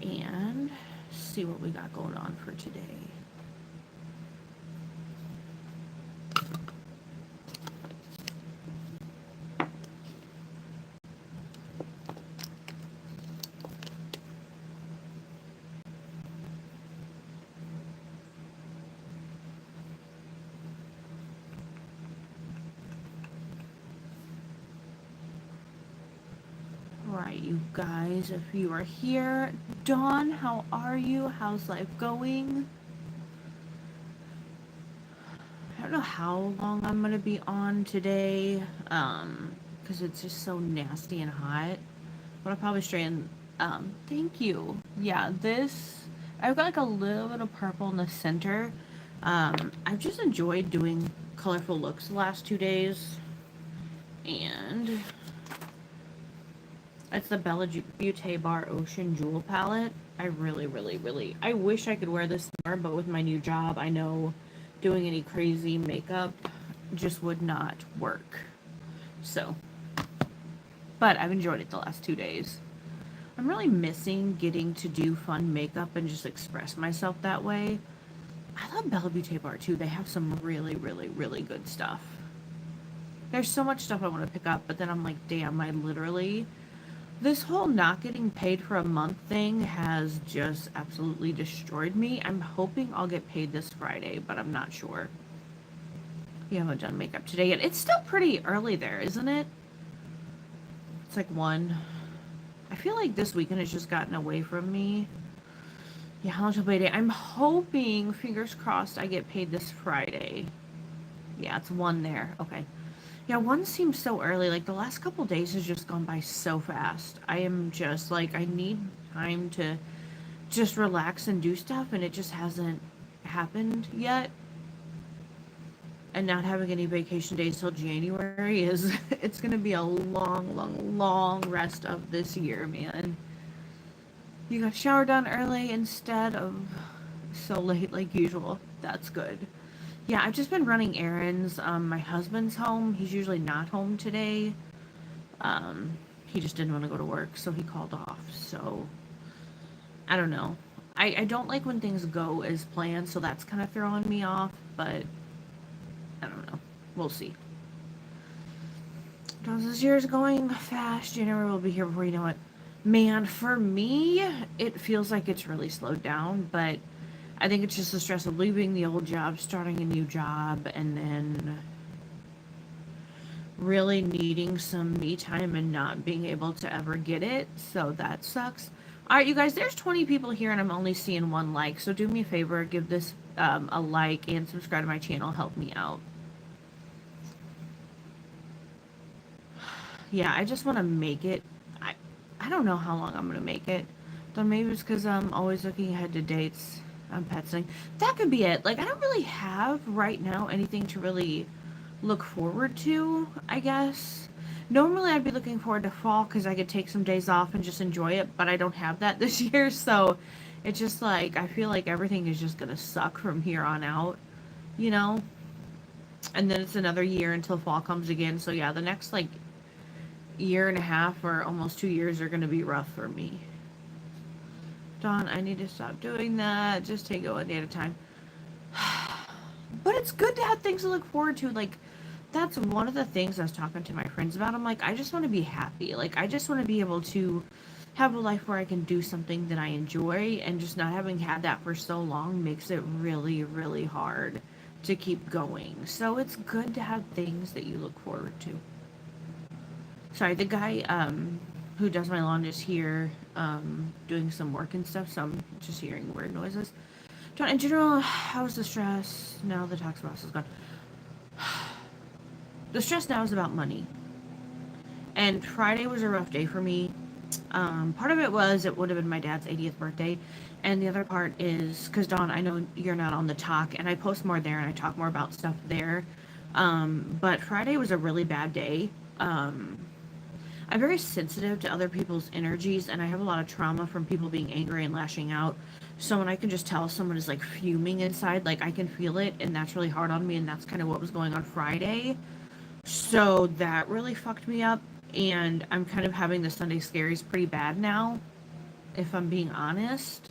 and see what we got going on for today. Right, you guys, if you are here. Dawn, how are you? How's life going? I don't know how long I'm gonna be on today, because it's just so nasty and hot. But I'll probably straighten, thank you. Yeah, this, I've got like a little bit of purple in the center. I've just enjoyed doing colorful looks the last 2 days. And it's the Bella Beauté Bar Ocean Jewel Palette. I really, I wish I could wear this more, but with my new job, I know doing any crazy makeup just would not work. So, but I've enjoyed it the last 2 days. I'm really missing getting to do fun makeup and just express myself that way. I love Bella Beauté Bar too. They have some really good stuff. There's so much stuff I want to pick up, but then I'm like, damn, I literally... This whole not getting paid for a month thing has just absolutely destroyed me. I'm hoping I'll get paid this Friday, but I'm not sure. You haven't done makeup today yet. It's still pretty early there, isn't it? It's like 1. I feel like this weekend has just gotten away from me. Yeah, how much will payday? I'm hoping, fingers crossed, I get paid this Friday. Yeah, it's 1 there. Okay. Yeah, 1 seems so early. Like, the last couple days has just gone by so fast. I am just, like, I need time to just relax and do stuff, and it just hasn't happened yet. And not having any vacation days till January is, it's going to be a long rest of this year, man. You got shower done early instead of so late like usual. That's good. Yeah, I've just been running errands. My husband's home. He's usually not home today. He just didn't want to go to work, so he called off. So, I don't know. I don't like when things go as planned, so that's kind of throwing me off, but I don't know. We'll see. This year is going fast. January will be here before you know it. Man, for me, it feels like it's really slowed down, but I think it's just the stress of leaving the old job, starting a new job, and then really needing some me time and not being able to ever get it. So that sucks. All right, you guys, there's 20 people here and I'm only seeing 1 like. So do me a favor, give this a like and subscribe to my channel. Help me out. Yeah, I just want to make it. I don't know how long I'm going to make it. Though maybe it's because I'm always looking ahead to dates. I'm pet sitting. That could be it. Like, I don't really have right now anything to really look forward to, I guess. Normally I'd be looking forward to fall because I could take some days off and just enjoy it, but I don't have that this year, so it's just like, I feel like everything is just going to suck from here on out, you know? And then it's another year until fall comes again, so yeah, the next, like, year and a half or almost 2 years are going to be rough for me. Dawn, I need to stop doing that. Just take it 1 day at a time. But it's good to have things to look forward to. Like, that's one of the things I was talking to my friends about. I'm like, I just want to be happy. Like, I just want to be able to have a life where I can do something that I enjoy, and just not having had that for so long makes it really hard to keep going. So it's good to have things that you look forward to. Sorry, the guy who does my lawn is here doing some work and stuff, so I'm just hearing weird noises. In general, how's the stress now the tax boss is gone? The stress now is about money. And Friday was a rough day for me. Part of it was it would have been my dad's 80th birthday. And the other part is, because Dawn, I know you're not on the talk, and I post more there and I talk more about stuff there. But Friday was a really bad day. I'm very sensitive to other people's energies, and I have a lot of trauma from people being angry and lashing out. So when I can just tell someone is like fuming inside, like I can feel it, and that's really hard on me, and that's kind of what was going on Friday. So that really fucked me up, and I'm kind of having the Sunday scaries pretty bad now. if I'm being honest.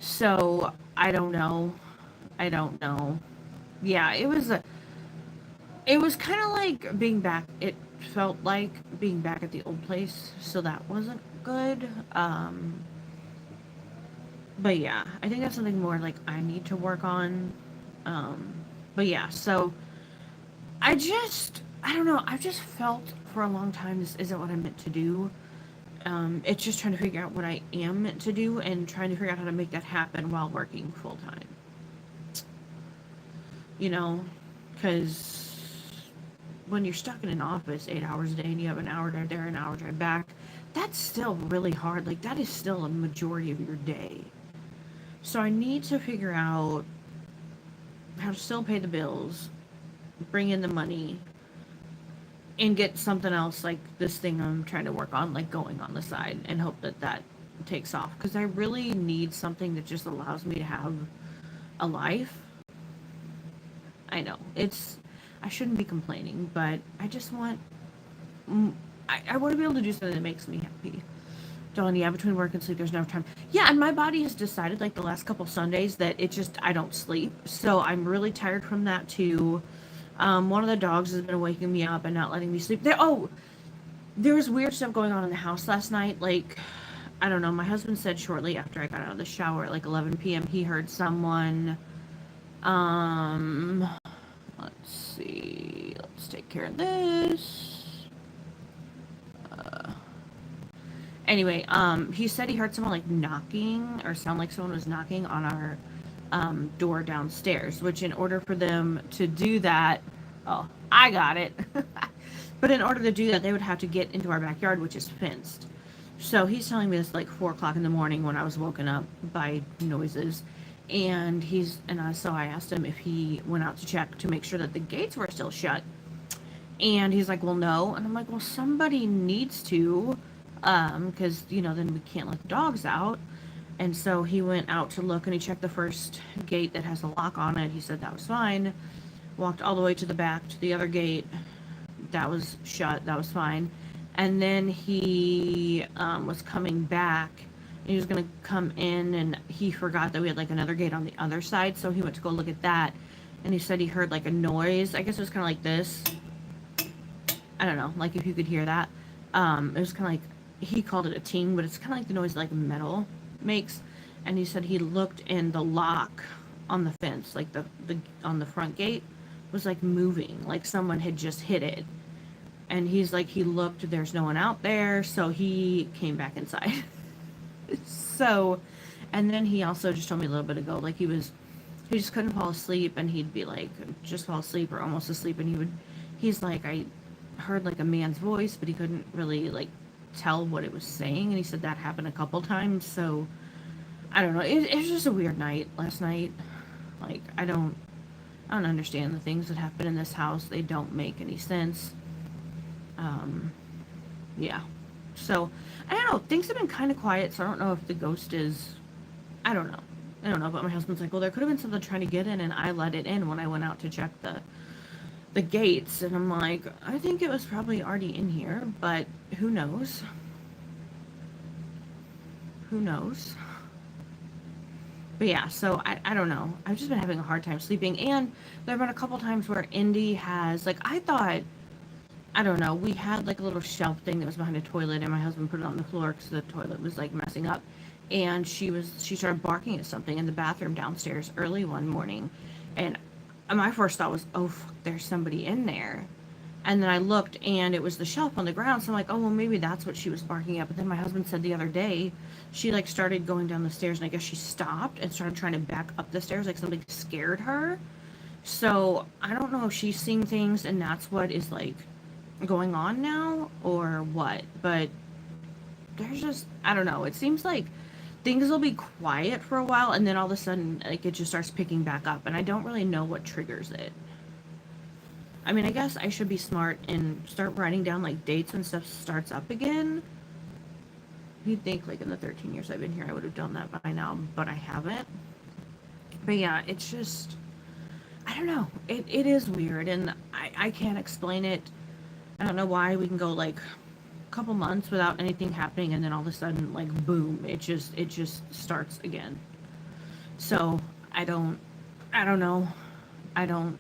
So I don't know. I don't know. Yeah, it was kind of like being back. It felt like being back at the old place, so that wasn't good. But yeah, I think that's something more like I need to work on. Um, but yeah, so I don't know. I've just felt for a long time this isn't what I'm meant to do. It's just trying to figure out what I am meant to do and trying to figure out how to make that happen while working full time. You know, because when you're stuck in an office 8 hours a day and you have an hour drive there, an hour drive back, that's still really hard. Like, that is still a majority of your day. So I need to figure out how to still pay the bills, bring in the money, and get something else like this thing I'm trying to work on, like going on the side, and hope that that takes off. Because I really need something that just allows me to have a life. I know I shouldn't be complaining, but I just want, I want to be able to do something that makes me happy. Dawn, yeah, between work and sleep, there's no time. Yeah, and my body has decided, like the last couple Sundays, that I don't sleep. So I'm really tired from that too. One of the dogs has been waking me up and not letting me sleep. There was weird stuff going on in the house last night. Like, I don't know. My husband said shortly after I got out of the shower at like 11 p.m. he heard someone. Um, let's see. Let's take care of this. Anyway, he said he heard someone like knocking or sound like someone was knocking on our door downstairs, which in order for them to do that, oh, I got it. But in order to do that, they would have to get into our backyard, which is fenced. So he's telling me this like 4 o'clock in the morning when I was woken up by noises. So I asked him if he went out to check to make sure that the gates were still shut. And he's like, well, no. And I'm like, well, somebody needs to, because, then we can't let the dogs out. And so he went out to look and he checked the first gate that has a lock on it. He said that was fine. Walked all the way to the back to the other gate. That was shut. That was fine. And then he was coming back. And he was going to come in and he forgot that we had like another gate on the other side. So he went to go look at that. And he said he heard like a noise. I guess it was kind of like this. I don't know. Like if you could hear that. It was kind of like, he called it a ting, but it's kind of like the noise like metal makes. And he said he looked and the lock on the fence, like the on the front gate, was like moving, like someone had just hit it. And he's like, he looked, there's no one out there, so he came back inside. So, and then he also just told me a little bit ago, like he just couldn't fall asleep, and he'd be like, just fall asleep or almost asleep, and he's like, I heard like a man's voice, but he couldn't really like tell what it was saying, and he said that happened a couple times. So I don't know, it was just a weird night last night. Like I don't understand the things that happen in this house. They don't make any sense. Yeah, so I don't know, things have been kind of quiet, so I don't know if the ghost is, I don't know, but my husband's like, well, there could have been something trying to get in and I let it in when I went out to check the gates. And I'm like, I think it was probably already in here, but who knows? But yeah, so I don't know. I've just been having a hard time sleeping, and there have been a couple times where Indy has, like, I thought, I don't know, we had like a little shelf thing that was behind a toilet, and my husband put it on the floor because the toilet was like messing up, and she started barking at something in the bathroom downstairs early one morning, and my first thought was, oh, fuck, there's somebody in there. And then I looked, and it was the shelf on the ground. So I'm like, oh, well, maybe that's what she was barking at. But then my husband said the other day, she like started going down the stairs, and I guess she stopped and started trying to back up the stairs, like something scared her. So I don't know if she's seeing things, and that's what is like going on now, or what. But there's just, I don't know. It seems like things will be quiet for a while, and then all of a sudden, like, it just starts picking back up, and I don't really know what triggers it. I mean, I guess I should be smart and start writing down, like, dates when stuff starts up again. You'd think, like, in the 13 years I've been here, I would have done that by now, but I haven't. But yeah, it's just, I don't know. It is weird, and I can't explain it. I don't know why. We can go, like, couple months without anything happening, and then all of a sudden, like, boom, it just starts again. So I don't know. I don't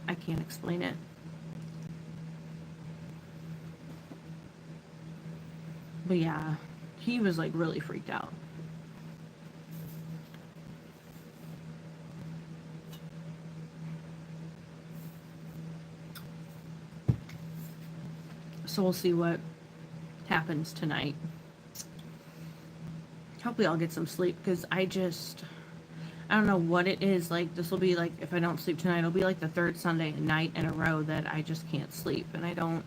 I can't explain it. But yeah, he was like really freaked out. So we'll see what happens tonight. Hopefully I'll get some sleep, because I don't know what it is. Like, this will be like, if I don't sleep tonight, it'll be like the third Sunday night in a row that I just can't sleep. And I mean,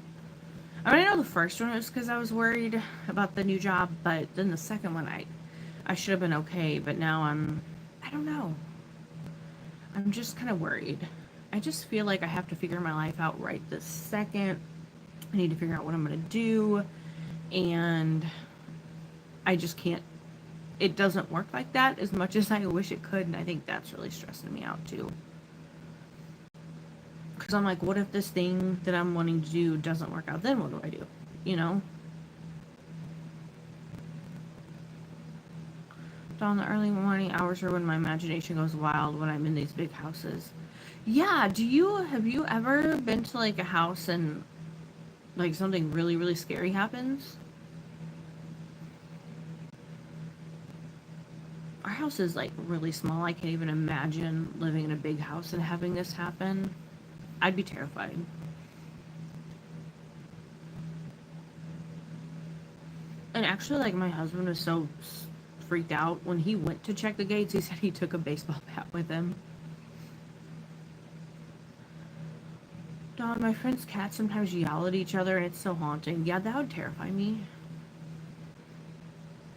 I know the first one was because I was worried about the new job, but then the second one, I should have been okay. But now I don't know. I'm just kind of worried. I just feel like I have to figure my life out right this second. I need to figure out what I'm going to do. And I just can't. It doesn't work like that as much as I wish it could. And I think that's really stressing me out too. Because I'm like, what if this thing that I'm wanting to do doesn't work out? Then what do I do? You know? Dawn, the early morning hours are when my imagination goes wild when I'm in these big houses. Yeah, have you ever been to like a house and like something really, really scary happens? Our house is like really small. I can't even imagine living in a big house and having this happen. I'd be terrified. And actually, like, my husband was so freaked out when he went to check the gates. He said he took a baseball bat with him. Dawn, my friend's cats sometimes yell at each other and it's so haunting. Yeah, that would terrify me.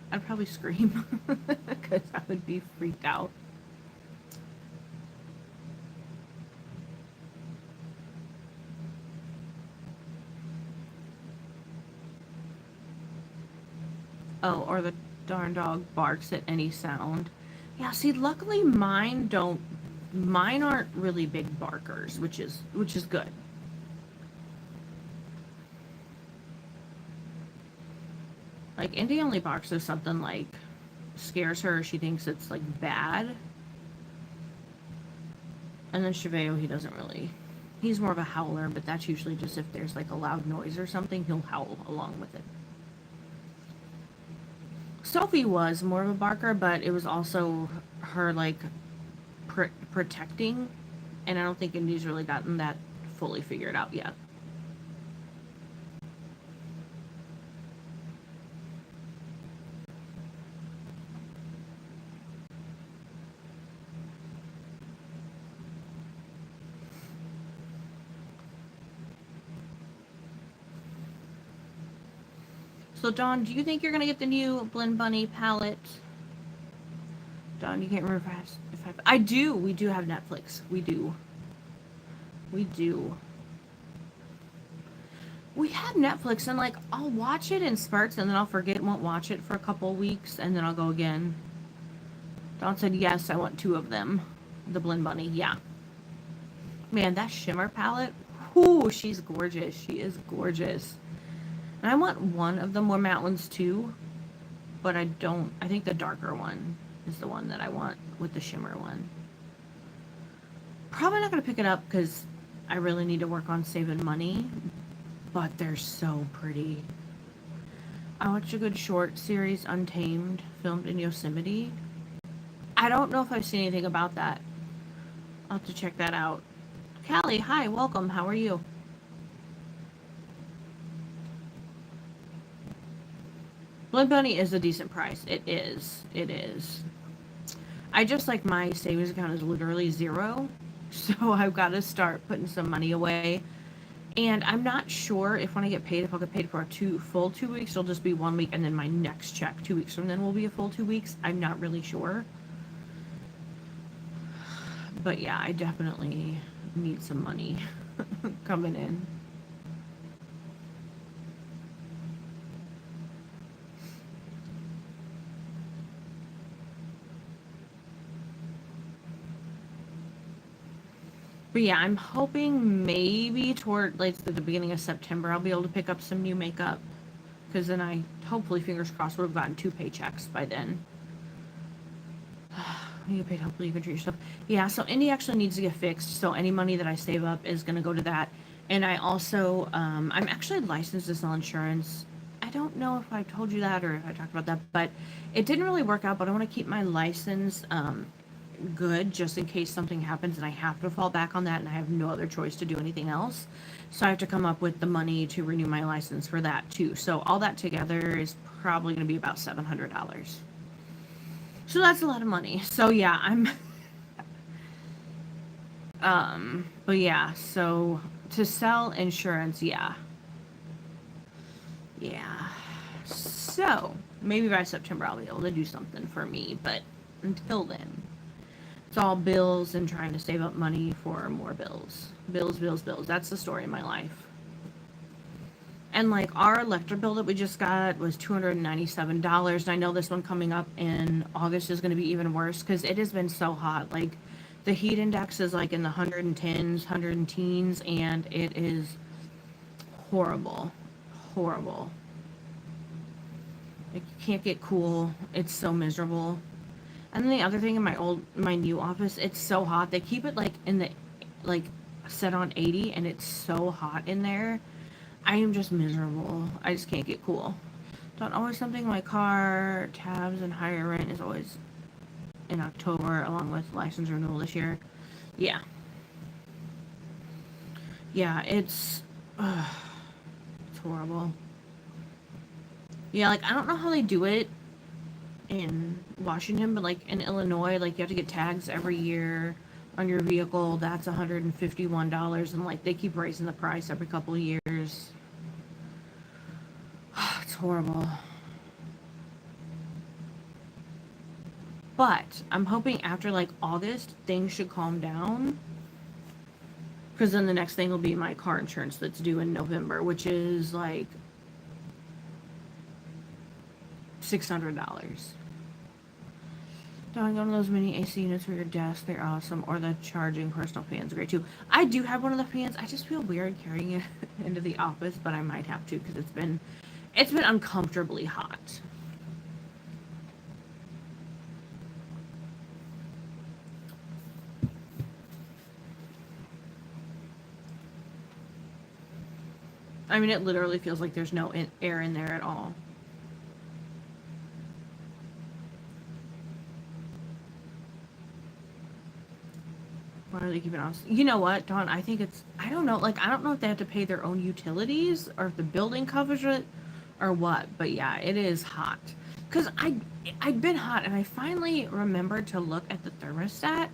I'd probably scream because I would be freaked out. Oh, or the darn dog barks at any sound. Yeah, see, luckily mine aren't really big barkers, which is good. Like, Indy only barks if something like scares her or she thinks it's like bad. And then Cheveo, he doesn't really. He's more of a howler, but that's usually just if there's like a loud noise or something, he'll howl along with it. Sophie was more of a barker, but it was also her like protecting, and I don't think Indy's really gotten that fully figured out yet. So, Dawn, do you think you're going to get the new Blend Bunny palette? Dawn, you can't remember if I do. We do have Netflix. We do. We do. We have Netflix, and, like, I'll watch it in spurts, and then I'll forget and won't watch it for a couple weeks, and then I'll go again. Dawn said, yes, I want 2 of them. The Blend Bunny, yeah. Man, that shimmer palette, whoo, she's gorgeous. She is gorgeous. And I want one of the more matte ones too, but I think the darker one is the one that I want with the shimmer one. Probably not going to pick it up because I really need to work on saving money, but they're so pretty. I watched a good short series, Untamed, filmed in Yosemite. I don't know if I've seen anything about that. I'll have to check that out. Callie, hi, welcome. How are you? Blend Bunny is a decent price. It is. It is. I just, like, my savings account is literally 0. So I've got to start putting some money away. And I'm not sure if when I get paid, if I'll get paid for a full 2 weeks, it'll just be 1 week, and then my next check 2 weeks from then will be a full 2 weeks. I'm not really sure. But yeah, I definitely need some money coming in. But yeah, I'm hoping maybe toward like the beginning of September I'll be able to pick up some new makeup. because then I, hopefully, fingers crossed, would have gotten 2 paychecks by then. You get paid, hopefully you can treat yourself. Yeah, so Indy actually needs to get fixed, so any money that I save up is going to go to that. And I also, I'm actually licensed to sell insurance. I don't know if I told you that or if I talked about that, but it didn't really work out, but I want to keep my license good just in case something happens and I have to fall back on that and I have no other choice to do anything else. So I have to come up with the money to renew my license for that too. So all that together is probably going to be about $700. So that's a lot of money. So yeah, I'm but yeah, so to sell insurance, yeah. Yeah. So maybe by September I'll be able to do something for me, but until then, it's all bills and trying to save up money for more bills. Bills, bills, bills. That's the story of my life. And like our electric bill that we just got was $297. And I know this one coming up in August is going to be even worse because it has been so hot. Like the heat index is like in the 110s, 100 teens, and it is horrible. Horrible. Like you can't get cool. It's so miserable. And then the other thing in my new office, it's so hot. They keep it like in the, like set on 80 and it's so hot in there. I am just miserable. I just can't get cool. Don't always something in my car, tabs and higher rent is always in October along with license renewal this year. Yeah. Yeah, it's horrible. Yeah, like I don't know how they do it in Washington, but like in Illinois, like you have to get tags every year on your vehicle. That's $151 and like they keep raising the price every couple of years. It's horrible. But I'm hoping after like August things should calm down, because then the next thing will be my car insurance that's due in November, which is like $600. Don't go to those mini AC units for your desk. They're awesome. Or the charging personal fans are great too. I do have one of the fans. I just feel weird carrying it into the office, but I might have to because it's been uncomfortably hot. I mean, it literally feels like there's no air in there at all. Why are they keeping on? You know what, Dawn? I think it's, I don't know. Like, I don't know if they have to pay their own utilities or if the building covers it or what. But yeah, it is hot. Because I'd been hot and I finally remembered to look at the thermostat.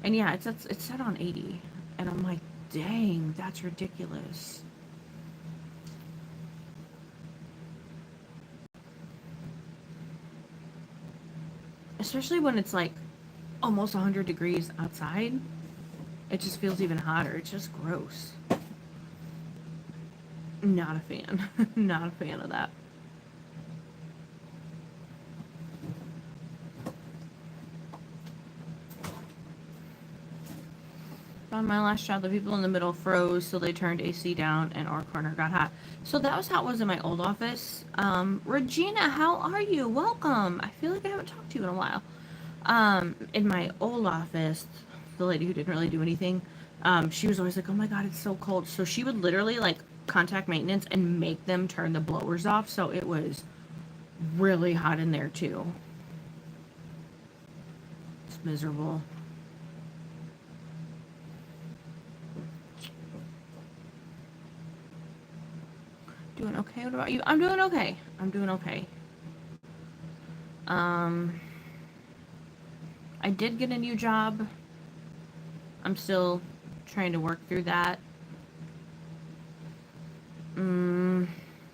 And yeah, it's set on 80. And I'm like, dang, that's ridiculous. Especially when it's like almost 100 degrees outside. It just feels even hotter. It's just gross. Not a fan. Not a fan of that. On my last job, the people in the middle froze, so they turned AC down and our corner got hot. So that was how it was in my old office. Regina, how are you? Welcome. I feel like I haven't talked to you in a while. In my old office, the lady who didn't really do anything, she was always like, oh my god, it's so cold. So she would literally like contact maintenance and make them turn the blowers off, so it was really hot in there too. It's miserable. Doing okay. What about you? I'm doing okay. I'm doing okay. I did get a new job. I'm still trying to work through that.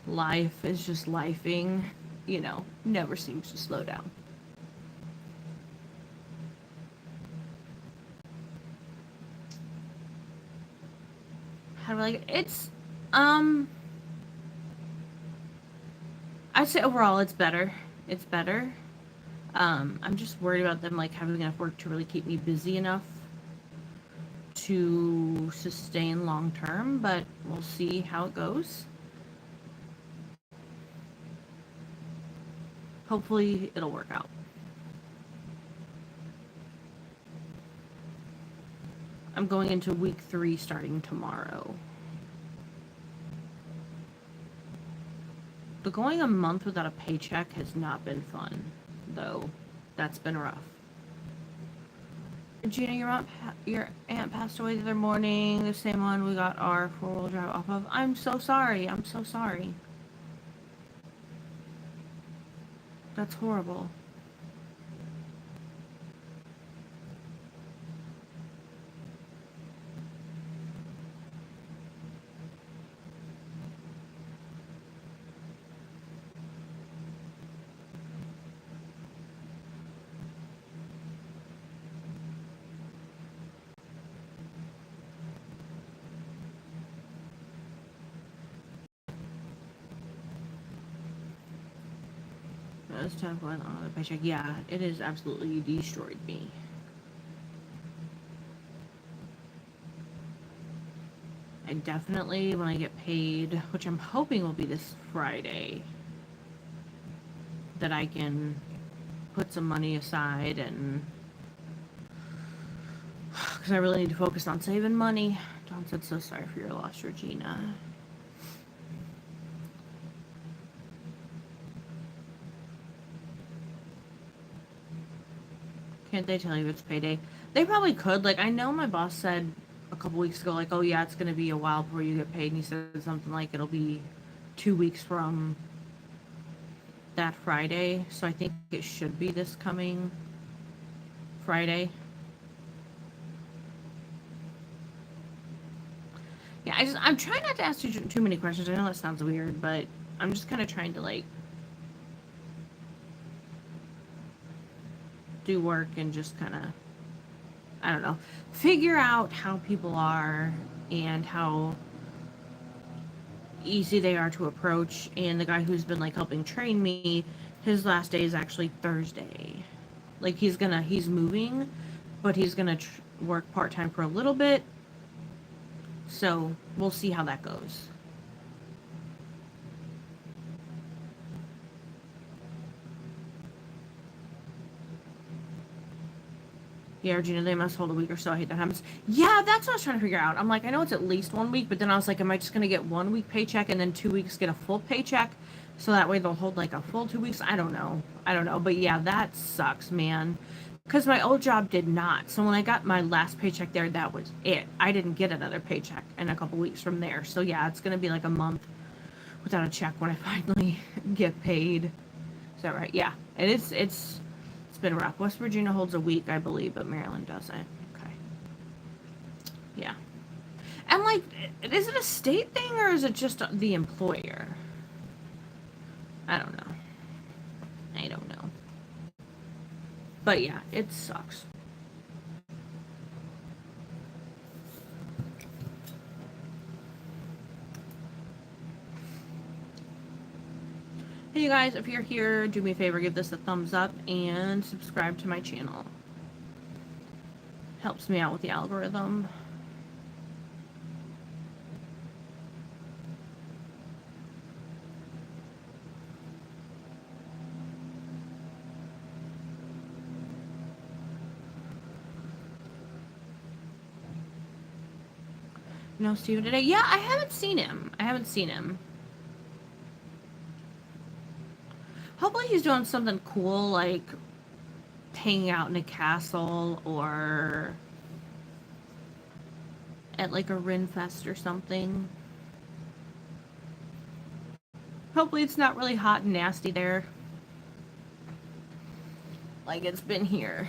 Life is just lifing, you know, never seems to slow down. How do I like it? It's, I'd say overall it's better. It's better. I'm just worried about them like having enough work to really keep me busy enough to sustain long term, but we'll see how it goes. Hopefully it'll work out. I'm going into week 3 starting tomorrow. But going a month without a paycheck has not been fun, though. That's been rough. Gina, your aunt passed away the other morning. The same one we got our 4-wheel drive off of. I'm so sorry. I'm so sorry. That's horrible. That's tough one on the paycheck. Yeah, it has absolutely destroyed me. I definitely, when I get paid, which I'm hoping will be this Friday, that I can put some money aside and because I really need to focus on saving money. John said, so sorry for your loss, Regina. Can't they tell you it's payday? They probably could. Like, I know my boss said a couple weeks ago, like, oh yeah, it's going to be a while before you get paid. And he said something like it'll be 2 weeks from that Friday. So I think it should be this coming Friday. Yeah, I'm trying not to ask you too many questions. I know that sounds weird, but I'm just kind of trying to, like, do work and just kind of, I don't know, figure out how people are and how easy they are to approach. And the guy who's been, like, helping train me, his last day is actually Thursday. Like, he's moving, but he's gonna work part-time for a little bit. So we'll see how that goes. Yeah, Regina, they must hold a week or so. I hate that happens. Yeah, that's what I was trying to figure out. I'm like, I know it's at least 1 week, but then I was like, am I just going to get 1 week paycheck and then 2 weeks get a full paycheck? So that way they'll hold like a full 2 weeks. I don't know. But yeah, that sucks, man. Because my old job did not. So when I got my last paycheck there, that was it. I didn't get another paycheck in a couple weeks from there. So yeah, it's going to be like a month without a check when I finally get paid. Is that right? Yeah. And it's been rough. West Virginia holds a week, I believe, but Maryland doesn't. Okay. Yeah. And, like, is it a state thing or is it just the employer? I don't know. But yeah, it sucks. Hey, you guys, if you're here, do me a favor, give this a thumbs up and subscribe to my channel. Helps me out with the algorithm. No Steven today? Yeah, I haven't seen him. Hopefully he's doing something cool, like hanging out in a castle or at like a Rinfest or something. Hopefully it's not really hot and nasty there, like it's been here.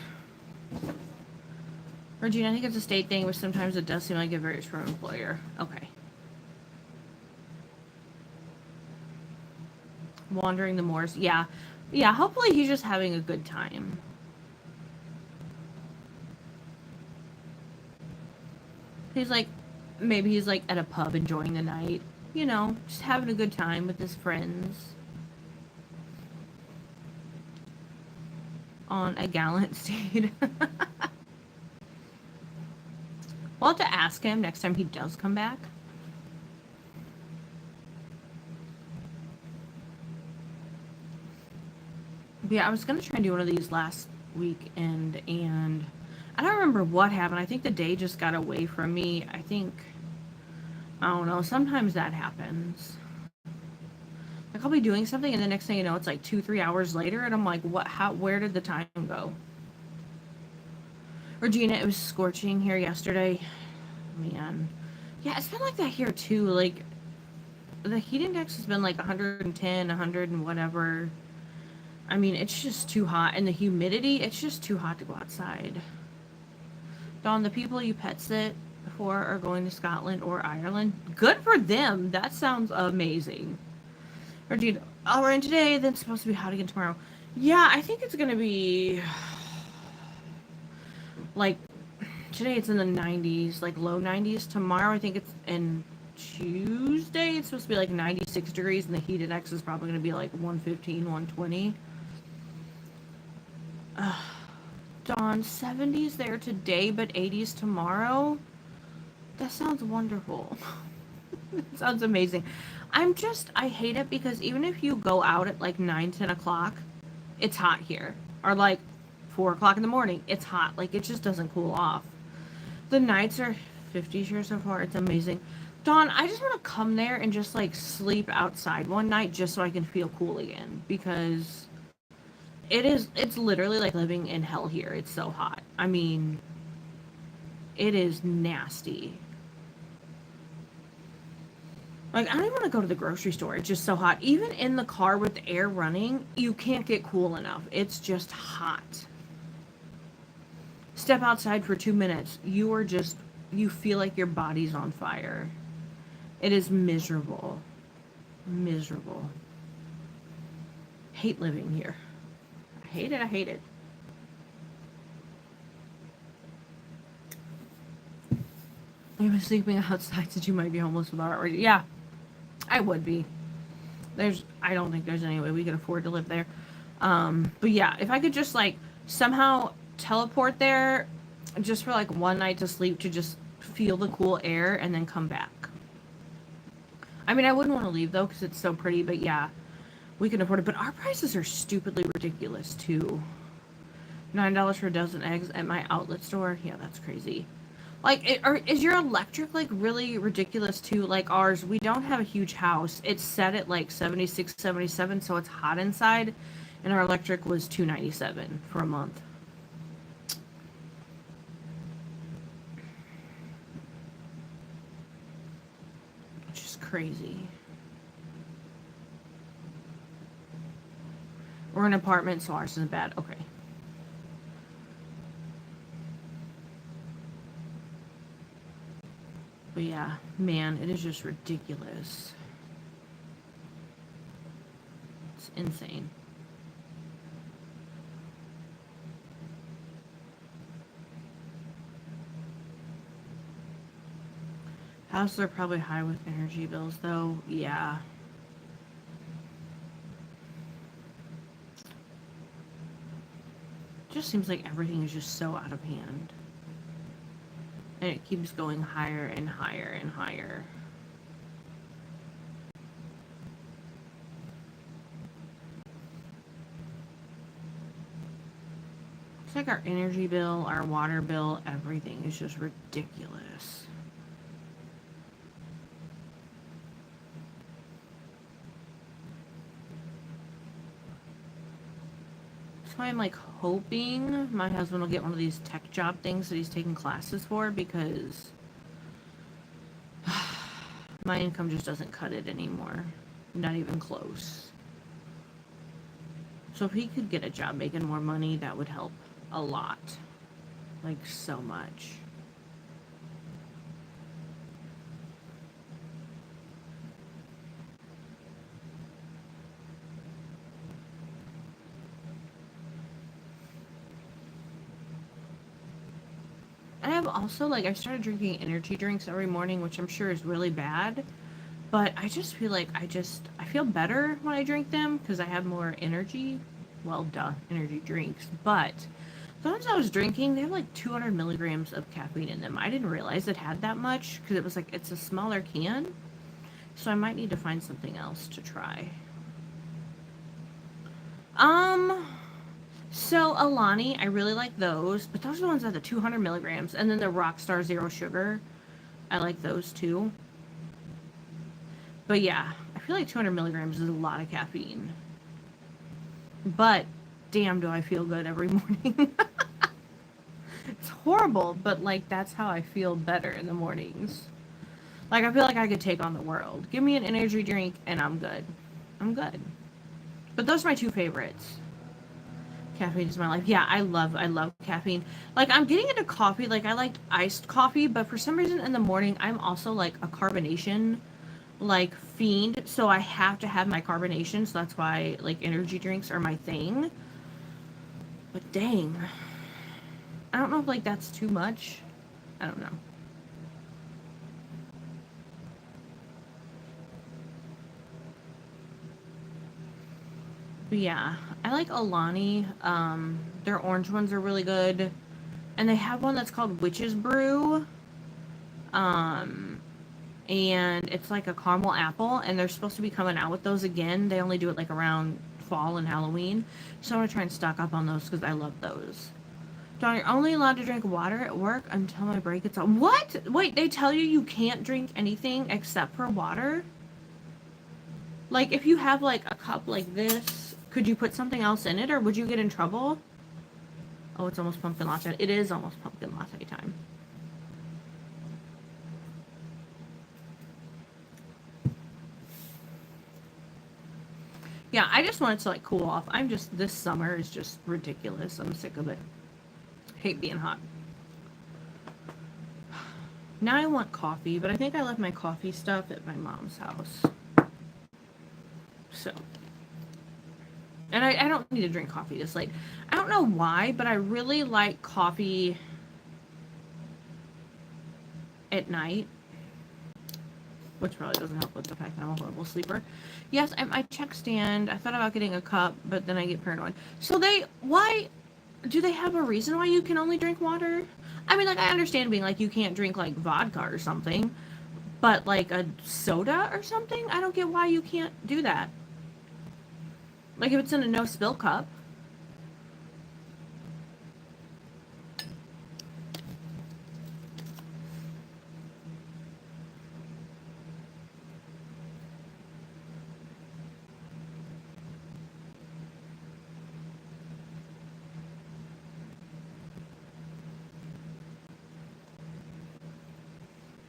Regina, I think it's a state thing, but sometimes it does seem like it varies from employer. Okay. Wandering the moors. Yeah. Yeah, hopefully he's just having a good time. Maybe he's like at a pub enjoying the night. You know, just having a good time with his friends. On a gallant steed. We'll have to ask him next time he does come back. But yeah, I was gonna try and do one of these last weekend, and I don't remember what happened. I think the day just got away from me. I don't know. Sometimes that happens. Like I'll be doing something, and the next thing you know, it's like 2, 3 hours later, and I'm like, what? How? Where did the time go? Regina, it was scorching here yesterday. Man, yeah, it's been like that here too. Like the heat index has been like 110, 100, and whatever. I mean, it's just too hot, and the humidity, it's just too hot to go outside. Dawn, the people you pet sit for are going to Scotland or Ireland. Good for them. That sounds amazing. Or dude, I'll rain today, then it's supposed to be hot again tomorrow. Yeah, I think it's gonna be like today it's in the 90s, like low 90s. Tomorrow I think it's in Tuesday. It's supposed to be like 96 degrees, and the heat index is probably gonna be like 115, 120. Dawn, 70s there today, but 80s tomorrow. That sounds wonderful. It sounds amazing. I hate it because even if you go out at like 9, 10 o'clock, it's hot here. Or like 4 o'clock in the morning, it's hot. Like it just doesn't cool off. The nights are 50s here so far. It's amazing. Dawn, I just want to come there and just like sleep outside one night just so I can feel cool again. Because it's literally like living in hell here. It's so hot. I mean, it is nasty. Like, I don't even want to go to the grocery store. It's just so hot. Even in the car with the air running, you can't get cool enough. It's just hot. Step outside for 2 minutes. You feel like your body's on fire. It is miserable. Miserable. Hate living here. I hate it. I hate it. You've been sleeping outside since you might be homeless without already. Yeah. I would be. I don't think there's any way we could afford to live there. But yeah, if I could just like somehow teleport there just for like one night to sleep to just feel the cool air and then come back. I mean, I wouldn't want to leave though because it's so pretty, but yeah, we can afford it. But our prices are stupidly ridiculous too. $9 for a dozen eggs at my outlet store. Yeah, that's crazy. Like, is your electric, like, really ridiculous, too? Like, ours, we don't have a huge house. It's set at, like, 76, 77, so it's hot inside. And our electric was $297 for a month. Which is crazy. We're in an apartment, so ours isn't bad. Okay. But yeah, man, it is just ridiculous. It's insane. Houses are probably high with energy bills, though. Yeah. It just seems like everything is just so out of hand. And it keeps going higher and higher and higher. It's like our energy bill, our water bill, everything is just ridiculous. So I'm like hoping my husband will get one of these tech job things that he's taking classes for because my income just doesn't cut it anymore. Not even close. So if he could get a job making more money, that would help a lot. Like so much. I have also, like, I started drinking energy drinks every morning, which I'm sure is really bad. But I just feel like I feel better when I drink them because I have more energy. Well, duh, energy drinks. But sometimes I was drinking, they have like 200 milligrams of caffeine in them. I didn't realize it had that much because it was like, it's a smaller can. So I might need to find something else to try. So Alani, I really like those, but those are the ones that have the 200 milligrams, and then the Rockstar Zero Sugar. I like those too. But yeah, I feel like 200 milligrams is a lot of caffeine. But damn, do I feel good every morning. It's horrible, but like that's how I feel better in the mornings. Like I feel like I could take on the world. Give me an energy drink and I'm good. I'm good. But those are my two favorites. Caffeine is my life. Yeah, I love caffeine. Like I'm getting into coffee. Like I like iced coffee, but for some reason in the morning I'm also like a carbonation like fiend. So I have to have my carbonation. So that's why like energy drinks are my thing. But dang. I don't know if like that's too much. I don't know. But yeah, I like Alani. Their orange ones are really good. And they have one that's called Witch's Brew. Um, and it's like a caramel apple, and they're supposed to be coming out with those again. They only do it like around fall and Halloween. So I'm gonna try and stock up on those because I love those. Dawn, you're only allowed to drink water at work until my break gets on. What? Wait, they tell you can't drink anything except for water? Like, if you have, like, a cup like this, could you put something else in it, or would you get in trouble? Oh, it's almost pumpkin latte. It is almost pumpkin latte time. Yeah, I just want it to, like, cool off. This summer is just ridiculous. I'm sick of it. Hate being hot. Now I want coffee, but I think I left my coffee stuff at my mom's house. So. And I don't need to drink coffee this late. I don't know why, but I really like coffee at night. Which probably doesn't help with the fact that I'm a horrible sleeper. Yes, my check stand. I thought about getting a cup, but then I get paranoid. So why do they have a reason why you can only drink water? I mean, like, I understand being like, you can't drink, like, vodka or something. But, like, a soda or something? I don't get why you can't do that. Like, if it's in a no-spill cup.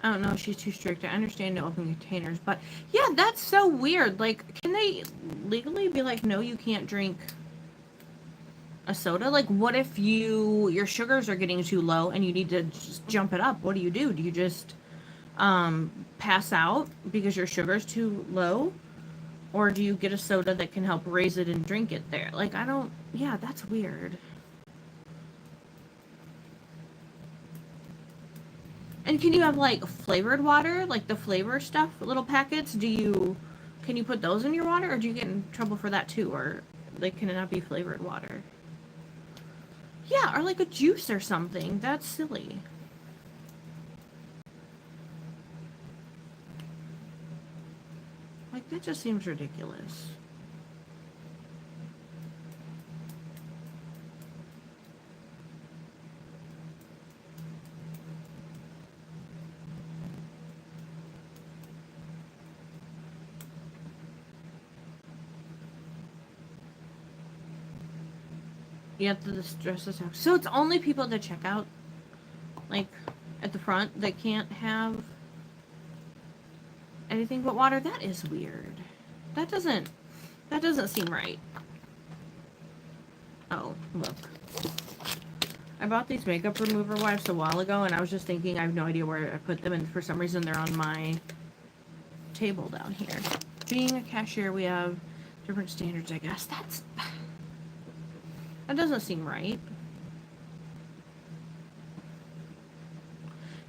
I don't know if she's too strict. I understand no open containers, but yeah, that's so weird. Like, can they legally be like, no, you can't drink a soda? Like, what if your sugars are getting too low and you need to just jump it up? What do? Do you just pass out because your sugar's too low? Or do you get a soda that can help raise it and drink it there? Like, yeah, that's weird. And can you have, like, flavored water? Like, the flavor stuff, little packets? Can you put those in your water? Or do you get in trouble for that, too? Or, like, can it not be flavored water? Yeah, or, like, a juice or something. That's silly. Like, that just seems ridiculous. You have to stress this out. So it's only people at the checkout, like, at the front that can't have anything but water? That is weird. That doesn't seem right. Oh, look. I bought these makeup remover wipes a while ago, and I was just thinking I have no idea where I put them, and for some reason they're on my table down here. Being a cashier, we have different standards, I guess. That doesn't seem right.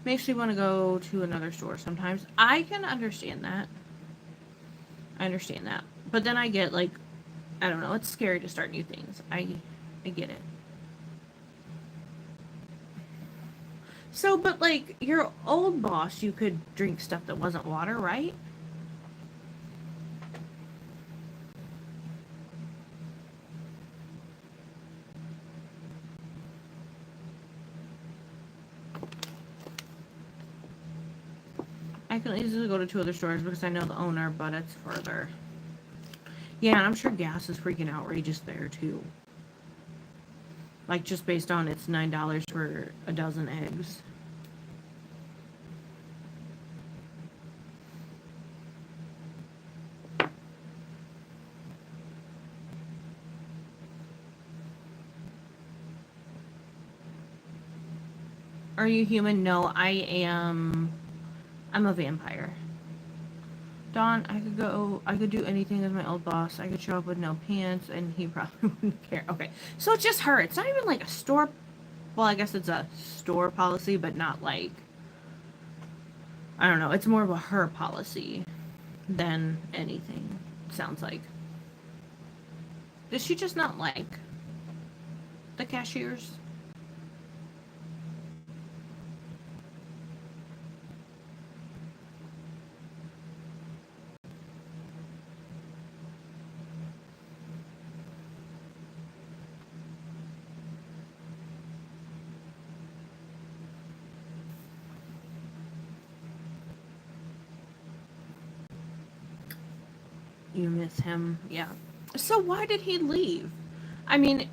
Makes me want to go to another store sometimes. I can understand that. I understand that. But then I get, like, I don't know, it's scary to start new things. I get it. So, but, like, your old boss, you could drink stuff that wasn't water, right? I can easily go to 2 other stores because I know the owner, but it's further. Yeah, and I'm sure gas is freaking outrageous there, too. Like, just based on it's $9 for a dozen eggs. Are you human? No, I'm a vampire. Dawn, I could do anything as my old boss. I could show up with no pants and he probably wouldn't care. Okay, so it's just her. It's not even like a store, well, I guess it's a store policy, but not like, I don't know, it's more of a her policy than anything, sounds like. Does she just not like the cashiers? You miss him, yeah. So why did he leave? I mean,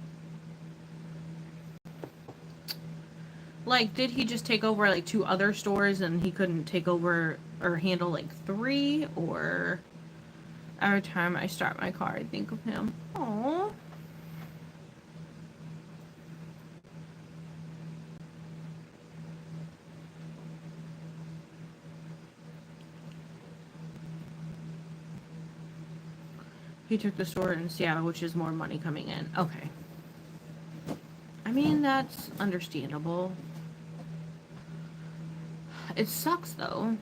like, did he just take over, like, 2 other stores and he couldn't take over or handle, like, 3? Or every time I start my car, I think of him. Aww. He took the store in Seattle, which is more money coming in. Okay. I mean, that's understandable. It sucks, though.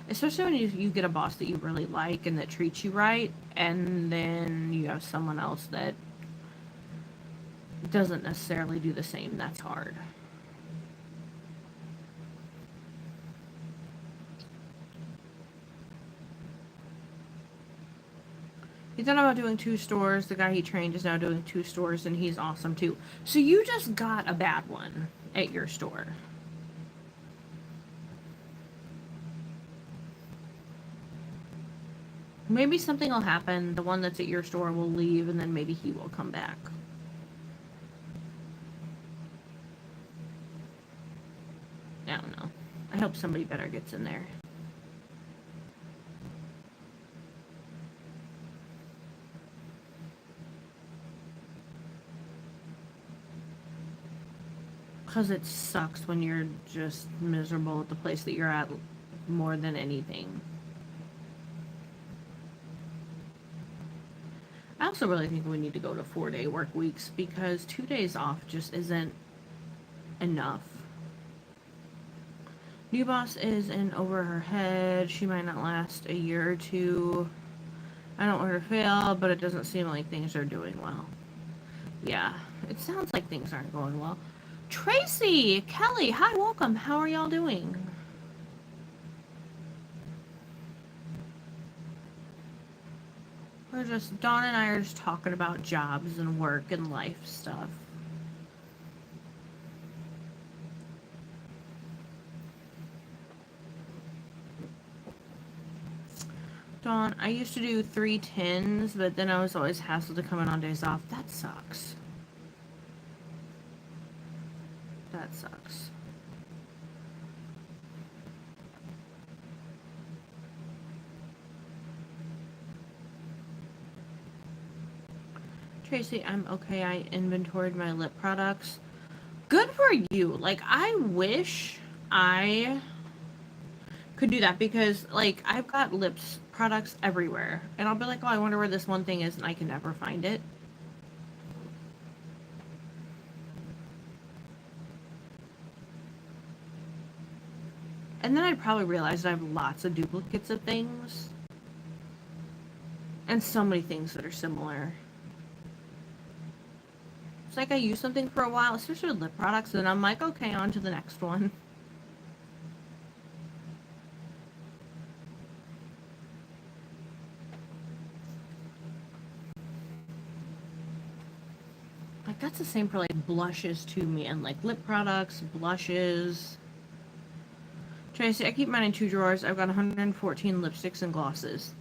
Especially when you get a boss that you really like and that treats you right, and then you have someone else that doesn't necessarily do the same. That's hard. He thought about doing 2 stores. The guy he trained is now doing 2 stores, and he's awesome, too. So you just got a bad one at your store. Maybe something will happen. The one that's at your store will leave, and then maybe he will come back. I don't know. I hope somebody better gets in there. Because it sucks when you're just miserable at the place that you're at more than anything. I also really think we need to go to 4-day work weeks because 2 days off just isn't enough. New boss is in over her head. She might not last a year or 2. I don't want her to fail, but it doesn't seem like things are doing well. Yeah, it sounds like things aren't going well. Tracy, Kelly, hi, welcome. How are y'all doing? Dawn and I are just talking about jobs and work and life stuff. Dawn, I used to do 3 10s, but then I was always hassled to come in on days off. That sucks. That sucks. Tracy, I'm okay. I inventoried my lip products. Good for you. Like, I wish I could do that because, like, I've got lips products everywhere. And I'll be like, oh, I wonder where this one thing is, and I can never find it. And then I'd probably realize that I have lots of duplicates of things. And so many things that are similar. It's like I use something for a while, especially with lip products, and I'm like, okay, on to the next one. Like, that's the same for, like, blushes, too, man. Like, lip products, blushes. Tracy, I keep mine in 2 drawers. I've got 114 lipsticks and glosses.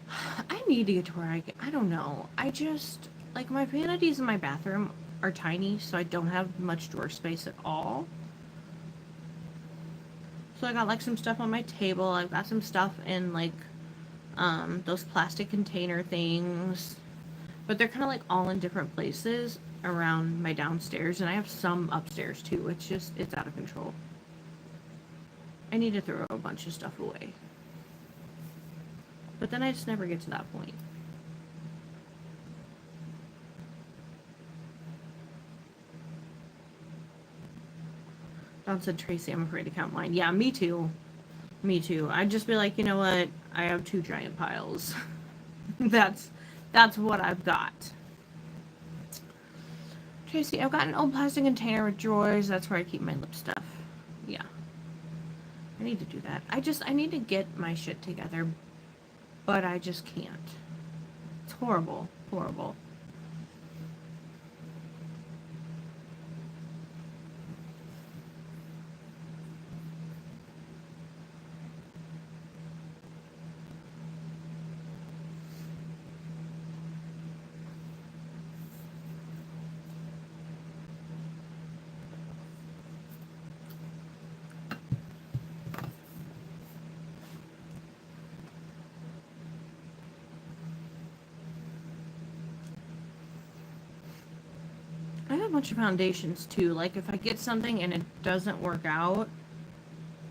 I need to get to where I don't know. I just, like, my vanities in my bathroom are tiny, so I don't have much drawer space at all. So I got, like, some stuff on my table. I've got some stuff in, like, those plastic container things. But they're kind of, like, all in different places around my downstairs. And I have some upstairs, too. It's out of control. I need to throw a bunch of stuff away. But then I just never get to that point. Don said, Tracy, I'm afraid to count mine. Yeah, me too. Me too. I'd just be like, you know what? I have 2 giant piles. That's what I've got. Tracy, I've got an old plastic container with drawers. That's where I keep my lip stuff. Yeah. I need to do that. I need to get my shit together, but I just can't. It's horrible. Horrible. I have a bunch of foundations too. Like if I get something and it doesn't work out,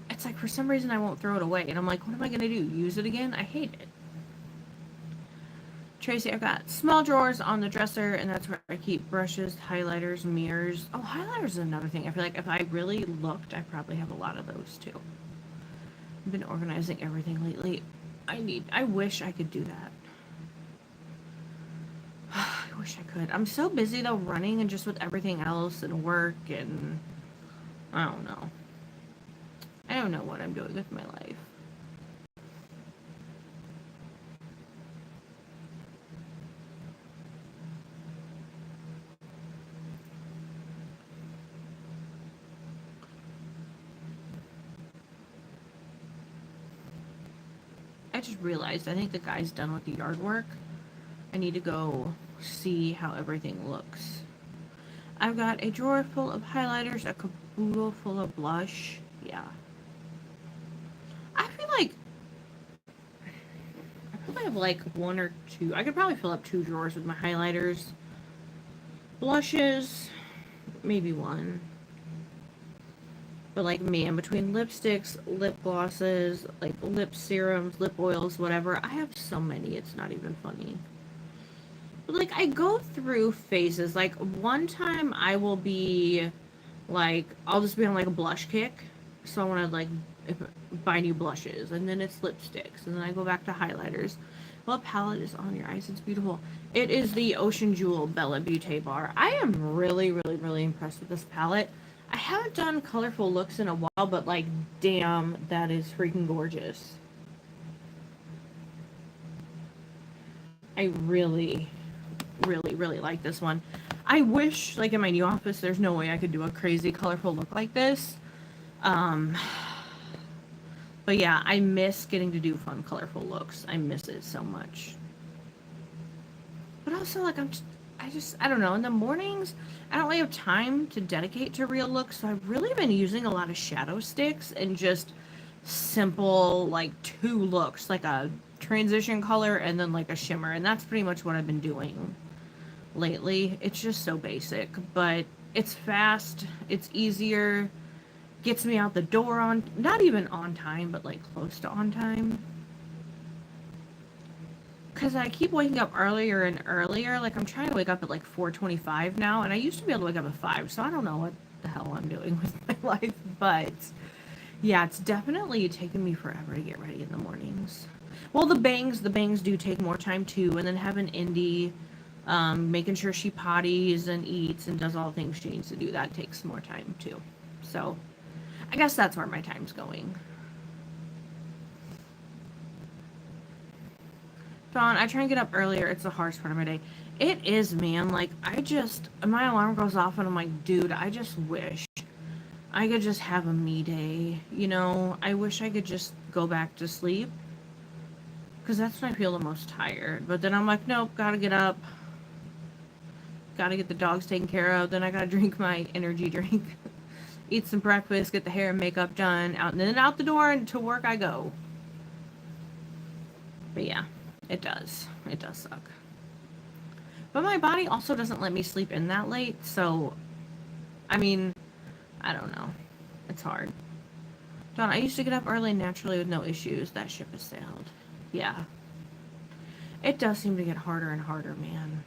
it's like for some reason I won't throw it away. And I'm like, what am I going to do? Use it again? I hate it. Tracy, I've got small drawers on the dresser, and that's where I keep brushes, highlighters, mirrors. Oh, highlighters is another thing. I feel like if I really looked, I probably have a lot of those too. I've been organizing everything lately. I wish I could do that. I wish I could. I'm so busy though, running and just with everything else and work, and I don't know. I don't know what I'm doing with my life. I just realized I think the guy's done with the yard work. I need to go see how everything looks. I've got a drawer full of highlighters, a caboodle full of blush. Yeah. I feel like I probably have like 1 or 2. I could probably fill up 2 drawers with my highlighters. Blushes, maybe 1. But like, man, between lipsticks, lip glosses, like lip serums, lip oils, whatever, I have so many, it's not even funny. But like, I go through phases. Like, one time I will be like, I'll just be on like a blush kick. So I want to like buy new blushes. And then it's lipsticks. And then I go back to highlighters. What palette is on your eyes? It's beautiful. It is the Ocean Jewel Bella Beauté Bar. I am really, really, really impressed with this palette. I haven't done colorful looks in a while, but like, damn, that is freaking gorgeous. I really, really, really like this one. I wish, like in my new office, there's no way I could do a crazy colorful look like this. But yeah, I miss getting to do fun colorful looks. I miss it so much. But also, like, I don't know, in the mornings, I don't really have time to dedicate to real looks, so I've really been using a lot of shadow sticks and just simple, like, 2 looks, like a transition color and then, like, a shimmer, and that's pretty much what I've been doing lately. It's just so basic, but it's fast, it's easier, gets me out the door on, not even on time, but, like, close to on time. Because I keep waking up earlier and earlier. Like, I'm trying to wake up at, like, 4:25 now. And I used to be able to wake up at 5. So I don't know what the hell I'm doing with my life. But, yeah, it's definitely taken me forever to get ready in the mornings. Well, the bangs do take more time, too. And then having Indy, making sure she potties and eats and does all the things she needs to do. That takes more time, too. So, I guess that's where my time's going. Dawn, I try and get up earlier. It's the hardest part of my day. It is, man. Like, my alarm goes off and I'm like, dude, I just wish I could just have a me day, you know? I wish I could just go back to sleep. Because that's when I feel the most tired. But then I'm like, nope, gotta get up. Gotta get the dogs taken care of. Then I gotta drink my energy drink. Eat some breakfast, get the hair and makeup done. Out and then out the door and to work I go. But yeah, it does. It does suck. But my body also doesn't let me sleep in that late. So, I mean, I don't know. It's hard. Dawn, I used to get up early naturally with no issues. That ship has sailed. Yeah. It does seem to get harder and harder, man.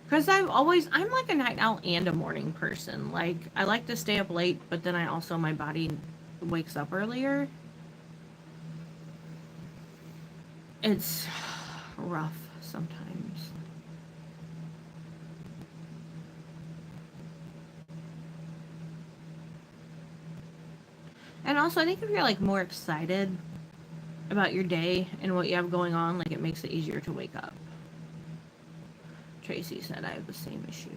Because I'm like a night owl and a morning person. Like, I like to stay up late, but then my body wakes up earlier. It's rough sometimes. And also, I think if you're, like, more excited about your day and what you have going on, like, it makes it easier to wake up. Tracy said I have the same issue.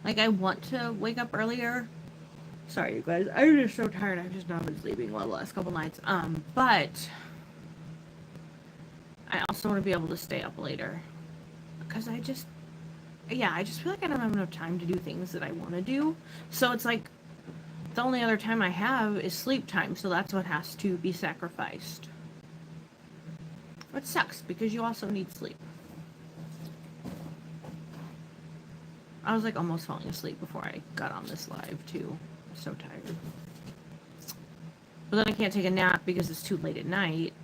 Like, I want to wake up earlier. Sorry, you guys. I'm just so tired. I've just not been sleeping well the last couple nights. But I also want to be able to stay up later. Because I just feel like I don't have enough time to do things that I want to do. So it's like, the only other time I have is sleep time. So that's what has to be sacrificed. Which sucks, because you also need sleep. I was like almost falling asleep before I got on this live too. I'm so tired. But then I can't take a nap because it's too late at night.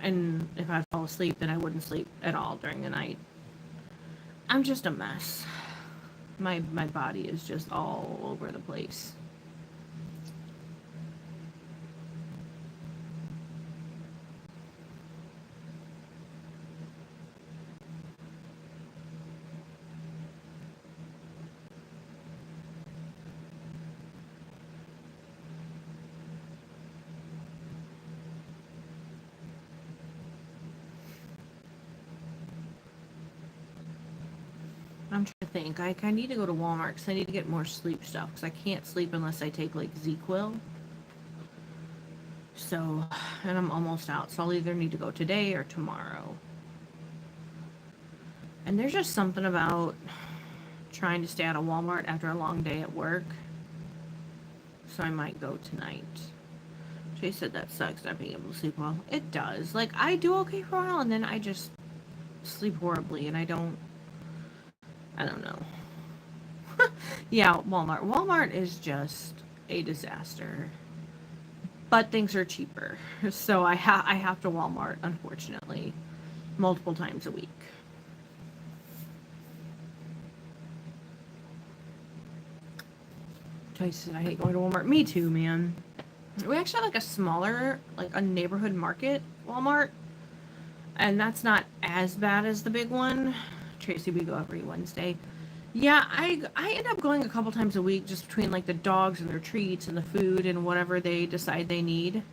And if I fall asleep, then I wouldn't sleep at all during the night. I'm just a mess. My body is just all over the place. I'm trying to think. I need to go to Walmart because I need to get more sleep stuff because I can't sleep unless I take like ZQuil. So, and I'm almost out. So I'll either need to go today or tomorrow. And there's just something about trying to stay out of Walmart after a long day at work. So I might go tonight. Jay said that sucks not being able to sleep well. It does. Like, I do okay for a while and then I just sleep horribly and I don't know. Yeah, Walmart. Walmart is just a disaster. But things are cheaper. So I have to Walmart, unfortunately, multiple times a week. Joyce said, I hate going to Walmart. Me too, man. We actually have like a smaller, like a neighborhood market Walmart. And that's not as bad as the big one. Tracy, we go every Wednesday. Yeah, I end up going a couple times a week just between like the dogs and their treats and the food and whatever they decide they need.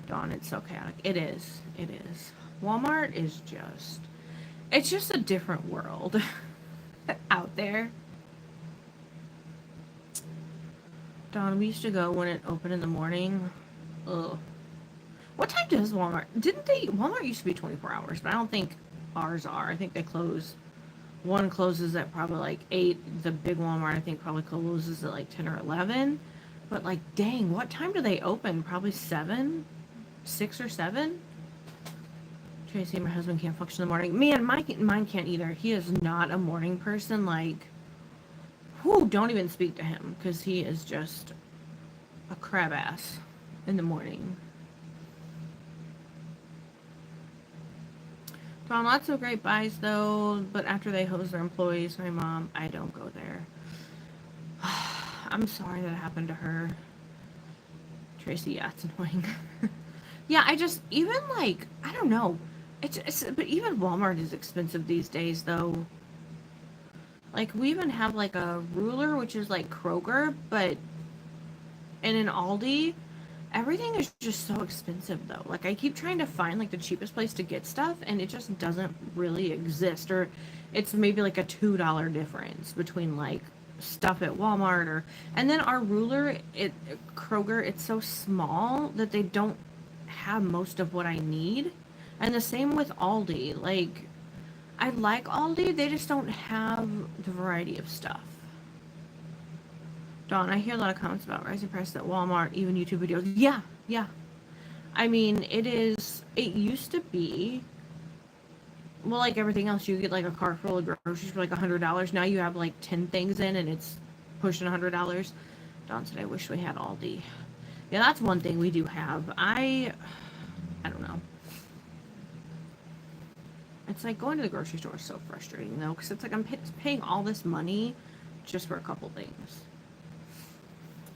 Dawn, it's so chaotic. It is. It is. Walmart is just... It's just a different world out there. Dawn, we used to go when it opened in the morning. Ugh. What time does Walmart... Walmart used to be 24 hours, but I don't think ours are. I think they close... One closes at probably like 8. The big Walmart, I think, probably closes at like 10 or 11. But like, dang, what time do they open? Probably 7? 6 or 7? Tracy, my husband can't function in the morning. Man, mine can't either. He is not a morning person. Like, whoo, don't even speak to him. Because he is just a crab ass in the morning. Found lots of great buys though, but after they hose their employees, my mom, I don't go there. I'm sorry that happened to her. Tracy, yeah, it's annoying. Yeah, I just even like I don't know. But even Walmart is expensive these days though. Like we even have like a ruler which is like Kroger, but in an Aldi, everything is just so expensive though. Like I keep trying to find like the cheapest place to get stuff and it just doesn't really exist, or it's maybe like a $2 difference between like stuff at Walmart or and then our ruler at Kroger, it's so small that they don't have most of what I need. And the same with Aldi. Like I like Aldi, they just don't have the variety of stuff. Dawn, I hear a lot of comments about rising prices at Walmart, even YouTube videos. Yeah, yeah. I mean, it used to be, well, like everything else, you get like a cart full of groceries for like $100. Now you have like 10 things in and it's pushing $100. Dawn said, I wish we had Aldi. Yeah, that's one thing we do have. I don't know. It's like going to the grocery store is so frustrating though, because it's like I'm paying all this money just for a couple things.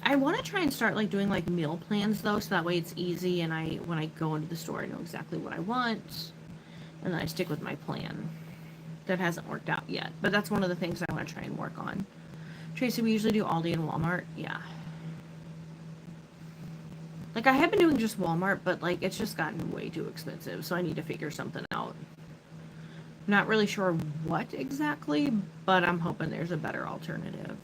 I want to try and start like doing like meal plans though, so that way it's easy and when I go into the store I know exactly what I want and then I stick with my plan. That hasn't worked out yet, but that's one of the things I want to try and work on. Tracy, we usually do Aldi and Walmart. Yeah. Like I have been doing just Walmart, but like it's just gotten way too expensive, so I need to figure something out. Not really sure what exactly, but I'm hoping there's a better alternative.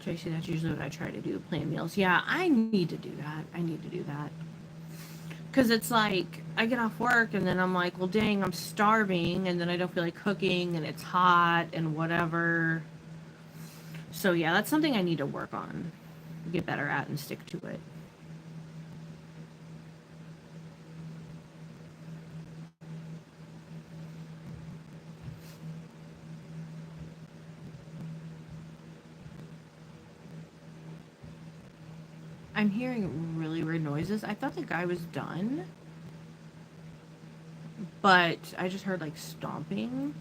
Tracy, that's usually what I try to do, plan meals. Yeah, I need to do that. I need to do that. Because it's like, I get off work and then I'm like, well, dang, I'm starving. And then I don't feel like cooking and it's hot and whatever. So, yeah, that's something I need to work on, get better at, and stick to it. I'm hearing really weird noises. I thought the guy was done, but I just heard like stomping.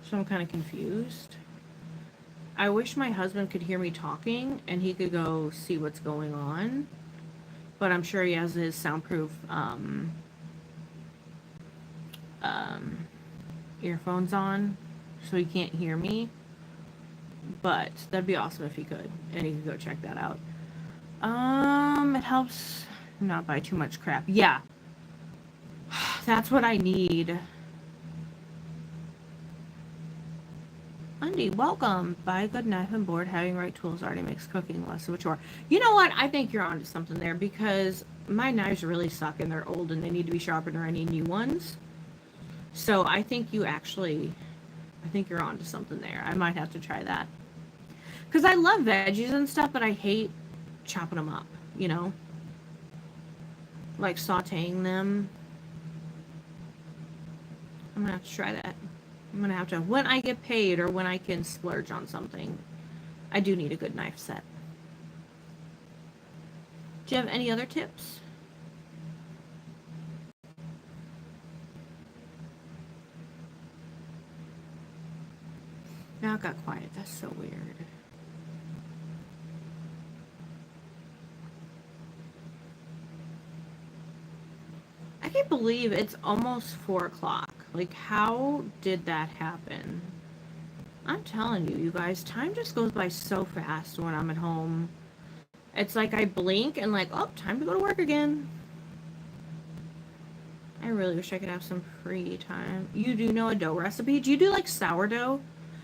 So I'm kind of confused. I wish my husband could hear me talking and he could go see what's going on, but I'm sure he has his soundproof earphones on, so he can't hear me. But that'd be awesome if he could, and he could go check that out. It helps not buy too much crap. Yeah, that's what I need. Undy, welcome. Buy a good knife and board. Having the right tools already makes cooking less of a chore. You know what? I think you're onto something there, because my knives really suck and they're old and they need to be sharpened, or I need new ones. So I think you're onto something there. I might have to try that. Because I love veggies and stuff, but I hate chopping them up, you know? Like sauteing them. I'm going to have to try that. I'm going to have to, when I get paid or when I can splurge on something, I do need a good knife set. Do you have any other tips? Now it got quiet. That's so weird. I can't believe it's almost 4 o'clock. Like, how did that happen? I'm telling you, you guys, time just goes by so fast when I'm at home. It's like I blink and like, oh, time to go to work again. I really wish I could have some free time. You do know a dough recipe? Do you do like sourdough?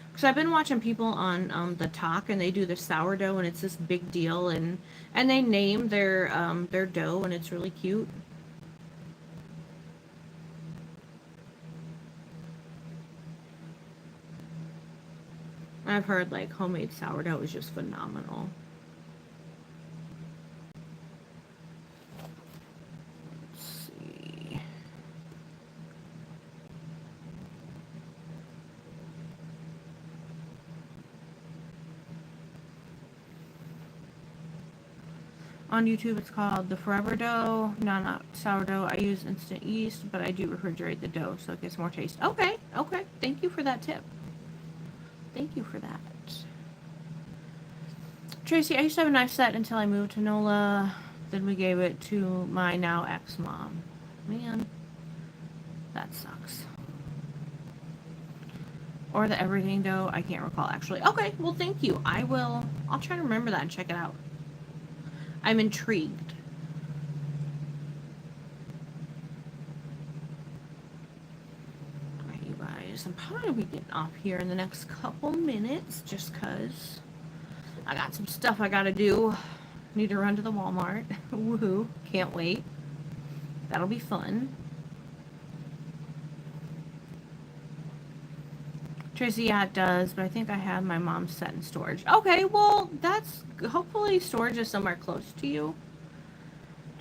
Because I've been watching people on the Talk, and they do the sourdough, and it's this big deal, and they name their dough, and it's really cute. I've heard like homemade sourdough is just phenomenal. Let's see. On YouTube, it's called the Forever Dough. No, not sourdough. I use instant yeast, but I do refrigerate the dough so it gets more taste. Okay, okay. Thank you for that tip. Thank you for that. Tracy, I used to have a knife set until I moved to NOLA. Then we gave it to my now ex-mom. Man, that sucks. Or the everything dough. I can't recall, actually. Okay, well, thank you. I'll try to remember that and check it out. I'm intrigued. Alright, you guys. I'm probably going to be getting off here in the next couple minutes just because I got some stuff I got to do. Need to run to the Walmart. Woohoo. Can't wait. That'll be fun. Tracy, yeah, it does, but I think I have my mom's set in storage. Okay, well, that's... Hopefully storage is somewhere close to you,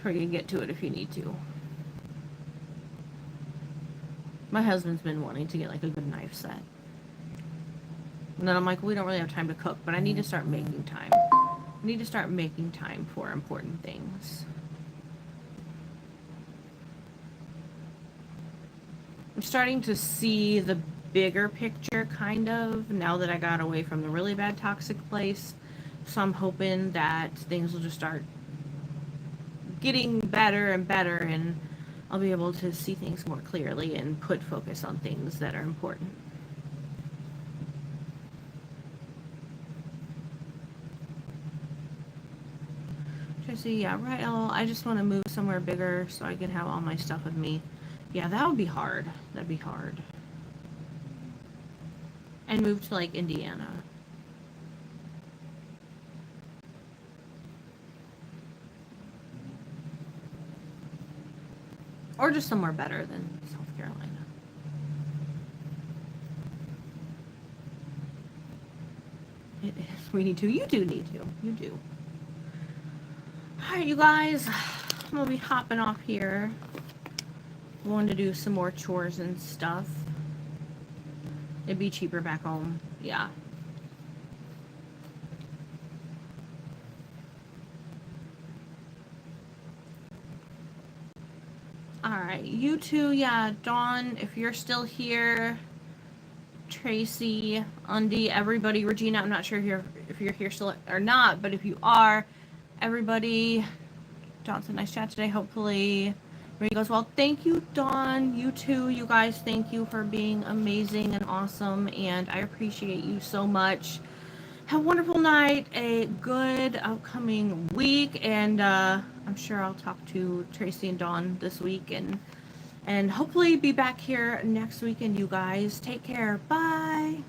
where you can get to it if you need to. My husband's been wanting to get, like, a good knife set. And then I'm like, we don't really have time to cook, but I need to start making time. I need to start making time for important things. I'm starting to see the bigger picture, kind of, now that I got away from the really bad toxic place. So I'm hoping that things will just start getting better and better, and I'll be able to see things more clearly and put focus on things that are important. Tracy, yeah, right, Elle, I just want to move somewhere bigger so I can have all my stuff with me. Yeah, that would be hard. That'd be hard. And move to, like, Indiana. Or just somewhere better than South Carolina. It is. We need to. You do need to. You do. Alright, you guys. I'm going to be hopping off here. Going to do some more chores and stuff. It'd be cheaper back home. Yeah. Alright, you two, yeah, Dawn, if you're still here, Tracy, Undy, everybody, Regina, I'm not sure if you're here still or not, but if you are, everybody, Johnson, nice chat today, hopefully everybody goes well. Thank you, Dawn, you too, you guys, thank you for being amazing and awesome, and I appreciate you so much. Have a wonderful night, a good upcoming week, and I'm sure I'll talk to Tracy and Dawn this week, and hopefully be back here next weekend, you guys. Take care. Bye.